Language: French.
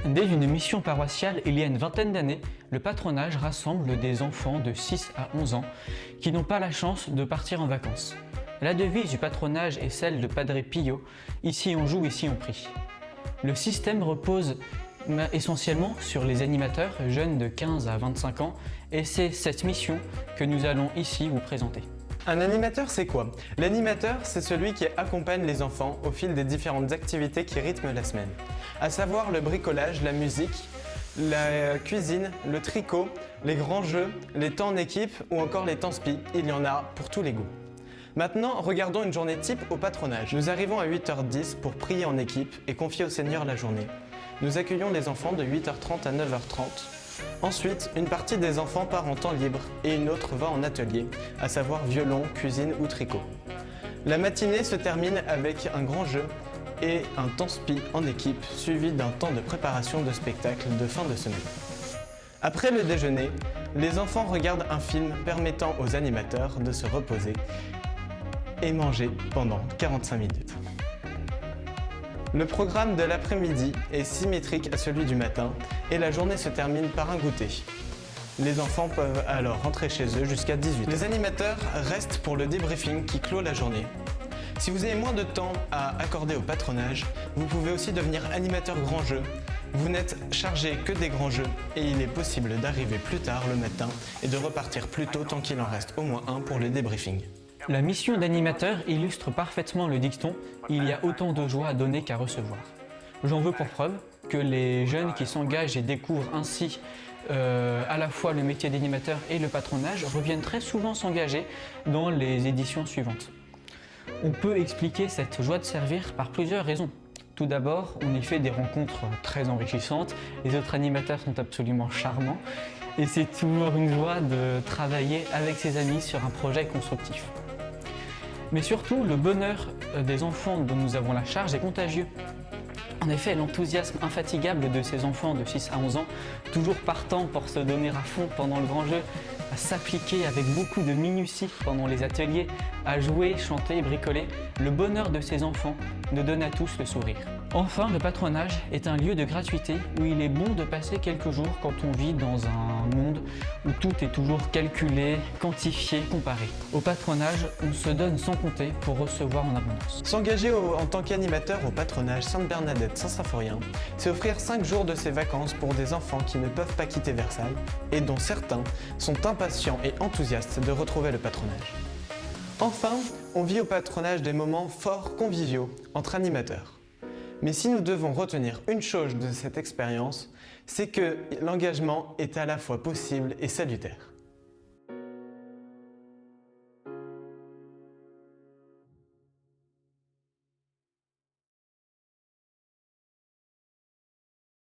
Dès une mission paroissiale il y a une vingtaine d'années, le patronage rassemble des enfants de 6 à 11 ans qui n'ont pas la chance de partir en vacances. La devise du patronage est celle de Padre Pio, ici on joue, ici on prie. Le système repose essentiellement sur les animateurs jeunes de 15 à 25 ans et c'est cette mission que nous allons ici vous présenter. Un animateur, c'est quoi? L'animateur, c'est celui qui accompagne les enfants au fil des différentes activités qui rythment la semaine, à savoir le bricolage, la musique, la cuisine, le tricot, les grands jeux, les temps en équipe ou encore les temps spi, il y en a pour tous les goûts. Maintenant, regardons une journée type au patronage. Nous arrivons à 8h10 pour prier en équipe et confier au Seigneur la journée. Nous accueillons les enfants de 8h30 à 9h30. Ensuite, une partie des enfants part en temps libre et une autre va en atelier, à savoir violon, cuisine ou tricot. La matinée se termine avec un grand jeu et un temps spi en équipe, suivi d'un temps de préparation de spectacle de fin de semaine. Après le déjeuner, les enfants regardent un film permettant aux animateurs de se reposer et manger pendant 45 minutes. Le programme de l'après-midi est symétrique à celui du matin et la journée se termine par un goûter. Les enfants peuvent alors rentrer chez eux jusqu'à 18h. Les animateurs restent pour le débriefing qui clôt la journée. Si vous avez moins de temps à accorder au patronage, vous pouvez aussi devenir animateur grand jeu. Vous n'êtes chargé que des grands jeux et il est possible d'arriver plus tard le matin et de repartir plus tôt tant qu'il en reste au moins un pour le débriefing. La mission d'animateur illustre parfaitement le dicton « Il y a autant de joie à donner qu'à recevoir ». J'en veux pour preuve que les jeunes qui s'engagent et découvrent ainsi à la fois le métier d'animateur et le patronage reviennent très souvent s'engager dans les éditions suivantes. On peut expliquer cette joie de servir par plusieurs raisons. Tout d'abord, on y fait des rencontres très enrichissantes, les autres animateurs sont absolument charmants et c'est toujours une joie de travailler avec ses amis sur un projet constructif. Mais surtout, le bonheur des enfants dont nous avons la charge est contagieux. En effet, l'enthousiasme infatigable de ces enfants de 6 à 11 ans, toujours partants pour se donner à fond pendant le grand jeu, à s'appliquer avec beaucoup de minutie pendant les ateliers, à jouer, chanter, bricoler, le bonheur de ces enfants nous donne à tous le sourire. Enfin, le patronage est un lieu de gratuité où il est bon de passer quelques jours quand on vit dans un monde où tout est toujours calculé, quantifié, comparé. Au patronage, on se donne sans compter pour recevoir en abondance. S'engager en tant qu'animateur au patronage Sainte-Bernadette Saint-Symphorien, c'est offrir 5 jours de ses vacances pour des enfants qui ne peuvent pas quitter Versailles et dont certains sont impatients et enthousiastes de retrouver le patronage. Enfin, on vit au patronage des moments forts conviviaux entre animateurs. Mais si nous devons retenir une chose de cette expérience, c'est que l'engagement est à la fois possible et salutaire.